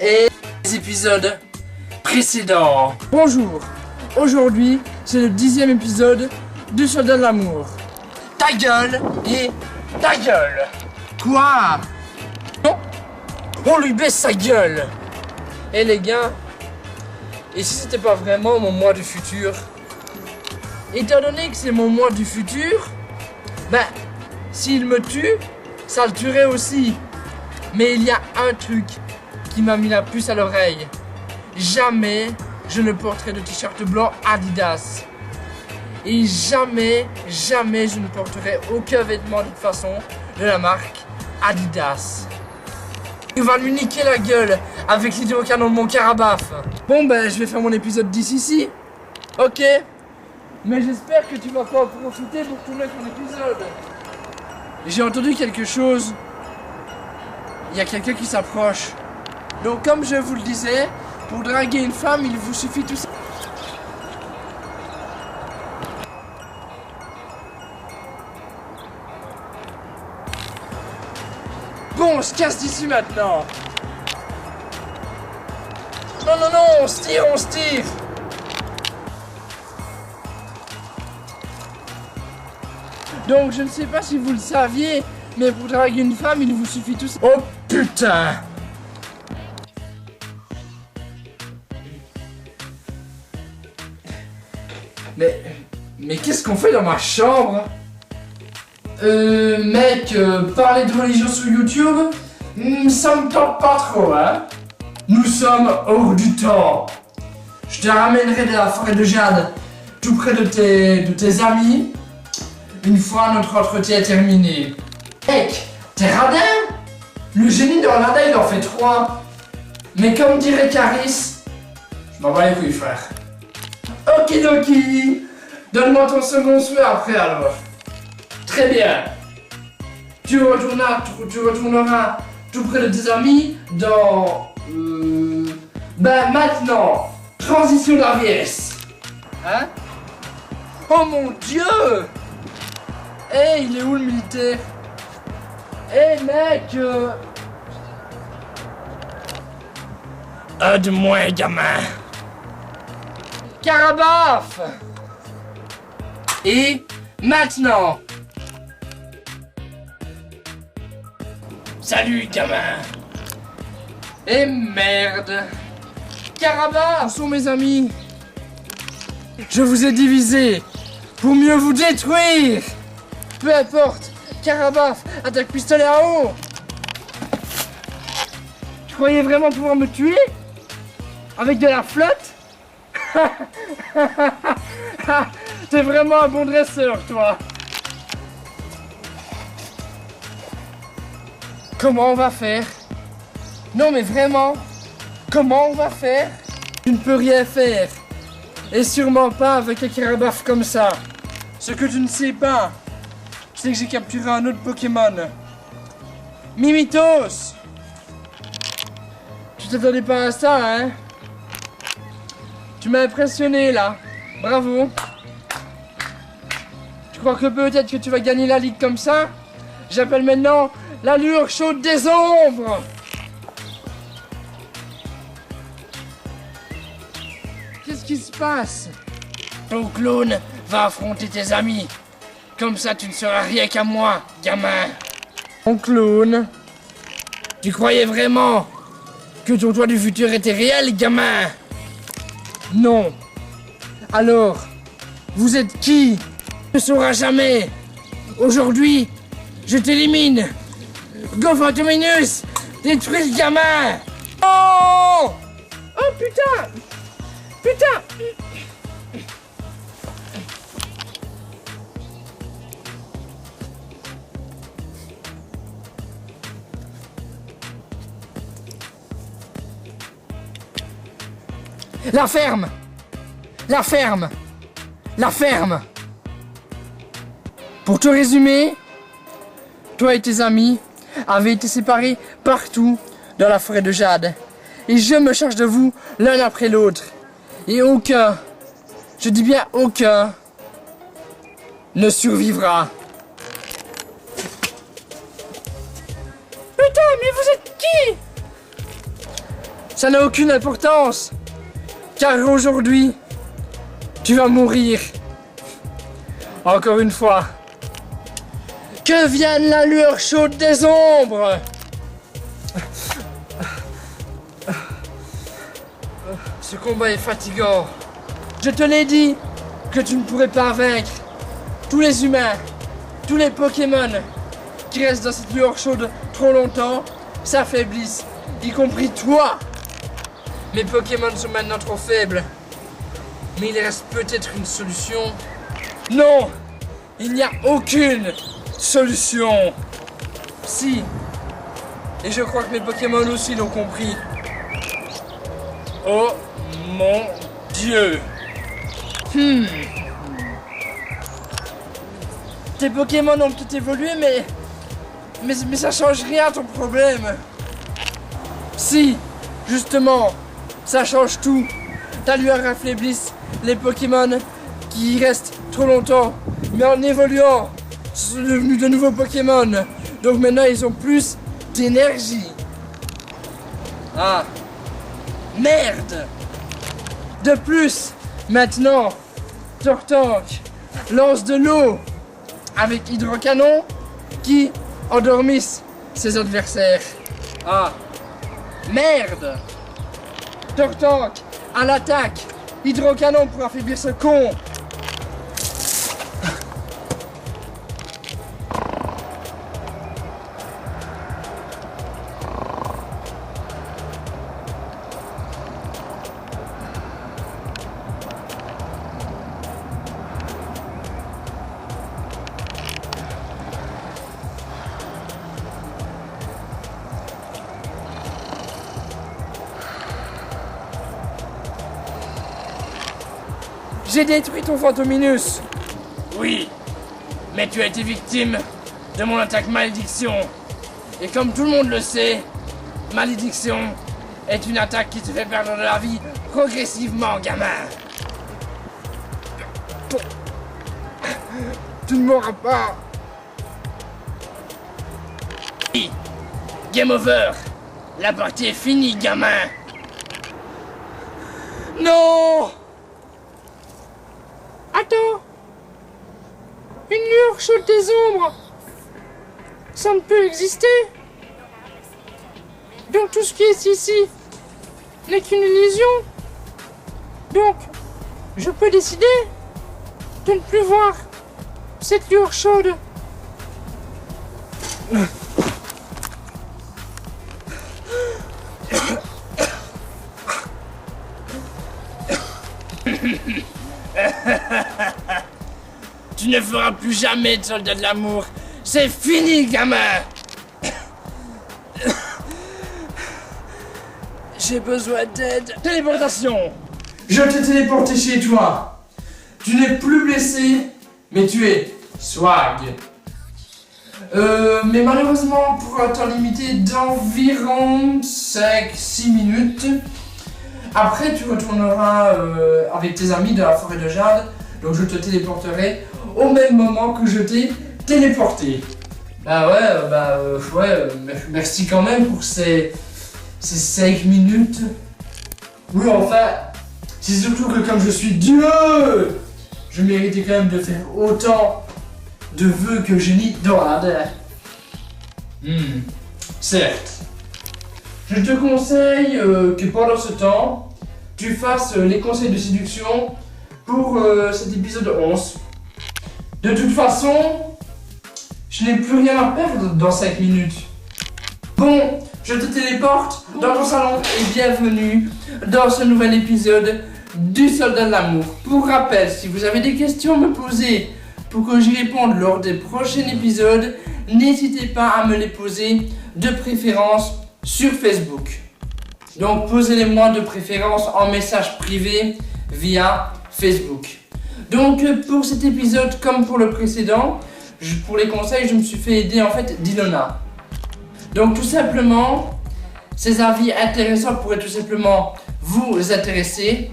et les épisodes précédents. Bonjour, aujourd'hui c'est le 10e épisode du Soldat de l'amour. Ta gueule et ta gueule. Quoi? Non, on lui baisse sa gueule. Et les gars, et si c'était pas vraiment mon moi du futur? Étant donné que c'est mon moi du futur, ben, s'il me tue, ça le tuerait aussi. Mais il y a un truc qui m'a mis la puce à l'oreille. Jamais je ne porterai de t-shirt blanc Adidas. Et jamais je ne porterai aucun vêtement de toute façon de la marque Adidas. Il va lui niquer la gueule avec l'hydrocanon de mon Karabaf. Bon ben, je vais faire mon épisode d'ici. Ok. Mais j'espère que tu vas pas en profiter pour tourner ton épisode. J'ai entendu quelque chose. Il y a quelqu'un qui s'approche. Donc comme je vous le disais, pour draguer une femme, il vous suffit tout ça. Bon, on se casse d'ici maintenant. Non, on se tire. Donc je ne sais pas si vous le saviez, mais pour draguer une femme, il vous suffit tout ça. Oh putain! Mais qu'est-ce qu'on fait dans ma chambre? Mec, parler de religion sur YouTube, ça me tente pas trop, hein? Nous sommes hors du temps. Je te ramènerai de la forêt de Jade, tout près de tes amis, une fois notre entretien terminé. Mec, t'es radin? Le génie dans radin, il en fait 3. Mais comme dirait Caris, je m'en bats les couilles, frère. Okidoki, donne-moi ton second souhait après alors. Très bien. Tu retourneras tout près de tes amis dans... Ben maintenant, transition d'AVS. Hein? Oh mon Dieu! Il est où le militaire? Mec, aide-moi, gamin. Karabaf! Et maintenant. Salut, gamin. Merde. Karabaf! Où sont mes amis? Je vous ai divisé pour mieux vous détruire. Peu importe. Karabaf, attaque pistolet à eau. Tu croyais vraiment pouvoir me tuer? Avec de la flotte? T'es vraiment un bon dresseur, toi. Comment on va faire? Non mais vraiment, comment on va faire? Tu ne peux rien faire. Et sûrement pas avec un Karabaf comme ça. Ce que tu ne sais pas, c'est que j'ai capturé un autre Pokémon. Mimitos! Tu t'attendais pas à ça, hein? Tu m'as impressionné, là. Bravo. Tu crois que peut-être que tu vas gagner la ligue comme ça? J'appelle maintenant l'allure chaude des ombres! Qu'est-ce qui se passe? Ton clone va affronter tes amis. Comme ça, tu ne seras rien qu'à moi, gamin. Mon clone. Tu croyais vraiment que ton toi du futur était réel, gamin? Non. Alors, vous êtes qui? Tu ne sauras jamais. Aujourd'hui, je t'élimine. Gophotominus, détruis le gamin. Oh! Oh putain! Putain! La ferme! La ferme! La ferme! Pour te résumer, toi et tes amis avez été séparés partout dans la forêt de Jade. Et je me charge de vous l'un après l'autre. Et aucun, je dis bien aucun, ne survivra. Putain, mais vous êtes qui? Ça n'a aucune importance. Car aujourd'hui, tu vas mourir. Encore une fois. Que vienne la lueur chaude des ombres. Ce combat est fatigant. Je te l'ai dit que tu ne pourrais pas vaincre. Tous les humains, tous les Pokémon qui restent dans cette lueur chaude trop longtemps s'affaiblissent, y compris toi. Mes Pokémon sont maintenant trop faibles. Mais il reste peut-être une solution. Non, il n'y a aucune solution. Si, et je crois que mes Pokémon aussi l'ont compris. Oh mon Dieu. Tes Pokémon ont peut-être évolué, mais ça change rien à ton problème. Si, justement, ça change tout. Ta lueur affaiblisse les Pokémon qui restent trop longtemps, mais en évoluant, ce sont devenus de nouveaux Pokémon. Donc maintenant, ils ont plus d'énergie. Ah, merde. De plus, maintenant, Turtok lance de l'eau avec hydrocanon qui endormissent ses adversaires. Ah, merde. Turtok à l'attaque. Hydrocanon pour affaiblir ce con. J'ai détruit ton Fantominus. Oui, mais tu as été victime de mon attaque malédiction. Et comme tout le monde le sait, malédiction est une attaque qui te fait perdre de la vie progressivement, gamin. Tu ne mourras pas. Oui, game over. La partie est finie, gamin. Non! Attends! Une lueur chaude des ombres! Ça ne peut exister! Donc tout ce qui est ici n'est qu'une illusion! Donc, je peux décider de ne plus voir cette lueur chaude! Tu ne feras plus jamais de soldat de l'amour. C'est fini, gamin. J'ai besoin d'aide. Téléportation. Je t'ai téléporté chez toi. Tu n'es plus blessé, mais tu es swag. Mais malheureusement, pour un temps limité d'environ 5-6 minutes. Après, tu retourneras avec tes amis de la forêt de Jade. Donc je te téléporterai au même moment que je t'ai téléporté. Merci quand même pour ces 5 minutes. Oui, enfin, c'est surtout que comme je suis Dieu, je méritais quand même de faire autant de vœux que génie dorade. Certes. Je te conseille que pendant ce temps, tu fasses les conseils de séduction pour cet épisode 11. De toute façon, je n'ai plus rien à perdre dans 5 minutes. Bon, je te téléporte dans ton salon et bienvenue dans ce nouvel épisode du Soldat de l'amour. Pour rappel, si vous avez des questions à me poser pour que j'y réponde lors des prochains épisodes, n'hésitez pas à me les poser, de préférence sur Facebook. Donc posez-les-moi de préférence en message privé via Facebook. Donc pour cet épisode comme pour le précédent, pour les conseils je me suis fait aider en fait d'Ilona. Donc tout simplement, ces avis intéressants pourraient tout simplement vous intéresser.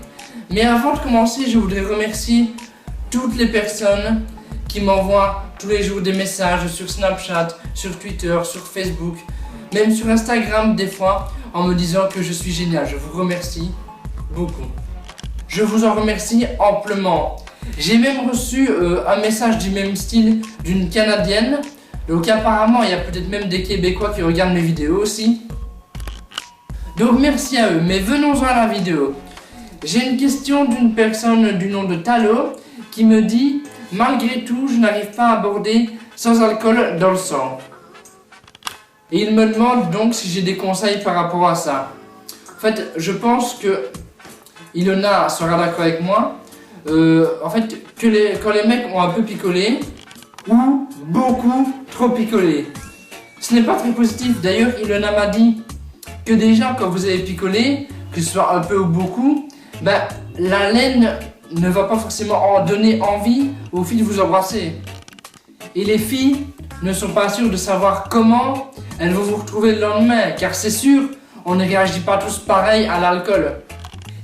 Mais avant de commencer, je voudrais remercier toutes les personnes qui m'envoient tous les jours des messages sur Snapchat, sur Twitter, sur Facebook, même sur Instagram des fois, en me disant que je suis génial. Je vous remercie beaucoup. Je vous en remercie amplement. J'ai même reçu un message du même style d'une Canadienne. Donc apparemment, il y a peut-être même des Québécois qui regardent mes vidéos aussi. Donc merci à eux. Mais venons-en à la vidéo. J'ai une question d'une personne du nom de Talo qui me dit « Malgré tout, je n'arrive pas à aborder sans alcool dans le sang. » Et il me demande donc si j'ai des conseils par rapport à ça. En fait, je pense que Ilona sera d'accord avec moi. En fait, quand les mecs ont un peu picolé, ou beaucoup trop picolé. Ce n'est pas très positif. D'ailleurs, Ilona m'a dit que déjà, quand vous avez picolé, que ce soit un peu ou beaucoup, ben, la laine ne va pas forcément en donner envie aux filles de vous embrasser. Et les filles ne sont pas sûres de savoir comment elles vont vous retrouver le lendemain, car c'est sûr, on ne réagit pas tous pareil à l'alcool.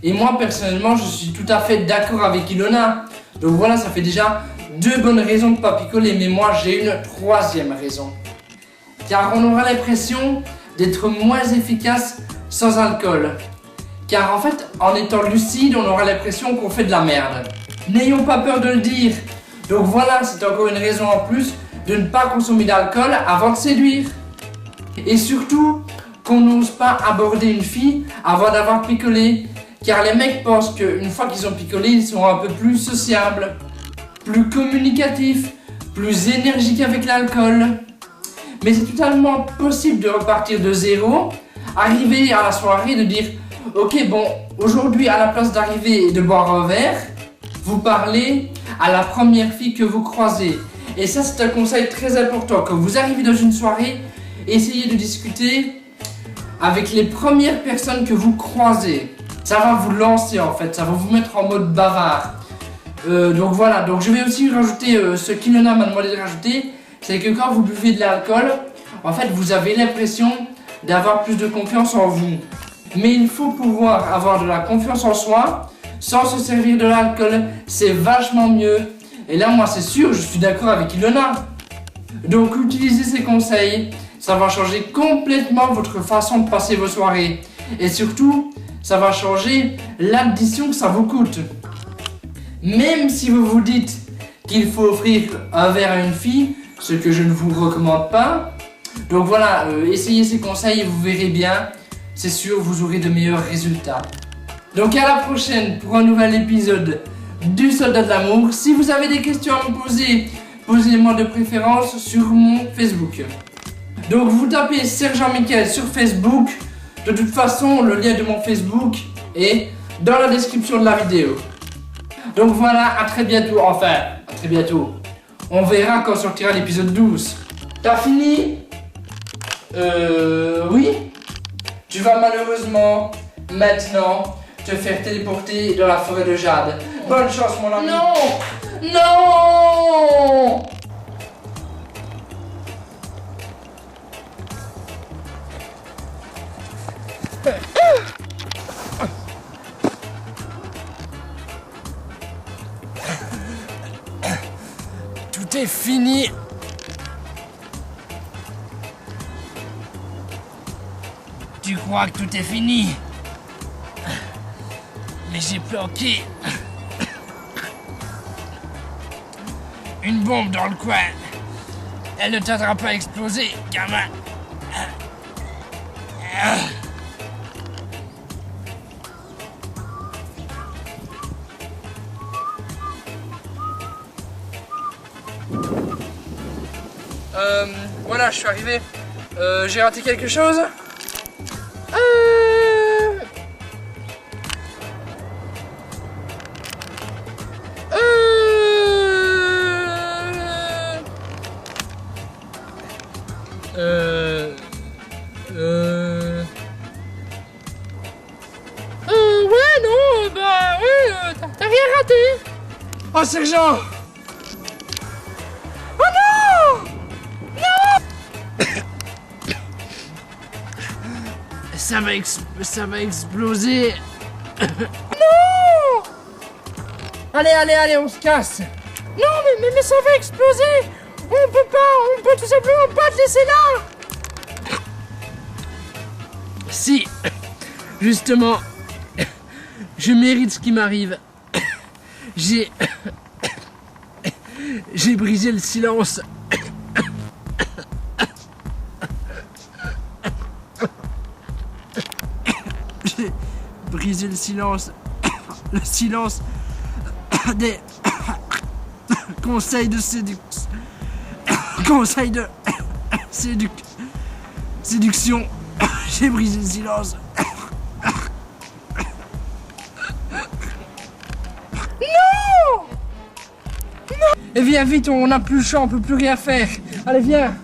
Et moi, personnellement, je suis tout à fait d'accord avec Ilona. Donc voilà, ça fait déjà 2 bonnes raisons de ne pas picoler, mais moi, j'ai une 3e raison. Car on aura l'impression d'être moins efficace sans alcool. Car en fait, en étant lucide, on aura l'impression qu'on fait de la merde. N'ayons pas peur de le dire. Donc voilà, c'est encore une raison en plus de ne pas consommer d'alcool avant de séduire. Et surtout, qu'on n'ose pas aborder une fille avant d'avoir picolé. Car les mecs pensent qu'une fois qu'ils ont picolé, ils sont un peu plus sociables, plus communicatifs, plus énergiques avec l'alcool. Mais c'est totalement possible de repartir de zéro, arriver à la soirée et de dire « Ok, bon, aujourd'hui, à la place d'arriver et de boire un verre, vous parlez à la première fille que vous croisez. » Et ça, c'est un conseil très important. Quand vous arrivez dans une soirée, essayez de discuter avec les premières personnes que vous croisez. Ça va vous lancer en fait, ça va vous mettre en mode bavard. Donc voilà, donc je vais aussi rajouter ce qu'Ilona m'a demandé de rajouter, c'est que quand vous buvez de l'alcool, en fait vous avez l'impression d'avoir plus de confiance en vous. Mais il faut pouvoir avoir de la confiance en soi sans se servir de l'alcool, c'est vachement mieux. Et là moi c'est sûr, je suis d'accord avec Ilona. Donc utilisez ces conseils, ça va changer complètement votre façon de passer vos soirées. Et surtout, ça va changer l'addition que ça vous coûte. Même si vous vous dites qu'il faut offrir un verre à une fille, ce que je ne vous recommande pas. Donc voilà, essayez ces conseils et vous verrez bien, c'est sûr, vous aurez de meilleurs résultats. Donc à la prochaine pour un nouvel épisode du Soldat de l'amour. Si vous avez des questions à me poser, posez-moi de préférence sur mon Facebook. Donc vous tapez Sergent Michael sur Facebook. De toute façon, le lien de mon Facebook est dans la description de la vidéo. Donc voilà, à très bientôt, enfin, à très bientôt. On verra quand sortira l'épisode 12. T'as fini? Oui. Tu vas malheureusement, maintenant, te faire téléporter dans la forêt de Jade. Bonne chance, mon ami. Non! Non! Tout est fini. Tu crois que tout est fini? Mais j'ai planqué une bombe dans le coin. Elle ne t'aidera pas à exploser, gamin. Voilà, je suis arrivé. J'ai raté quelque chose. Ouais, non, bah ouais, t'as rien raté. Oh, sergent. Oh non. Ça va exploser. Non. Allez, on se casse. Non, mais ça va exploser. On peut tout simplement pas te laisser là. Si, justement, je mérite ce qui m'arrive. J'ai brisé le silence. J'ai brisé le silence des conseils de séduction. J'ai brisé le silence. Non. Et viens vite, on n'a plus le choix, on peut plus rien faire. Allez, viens.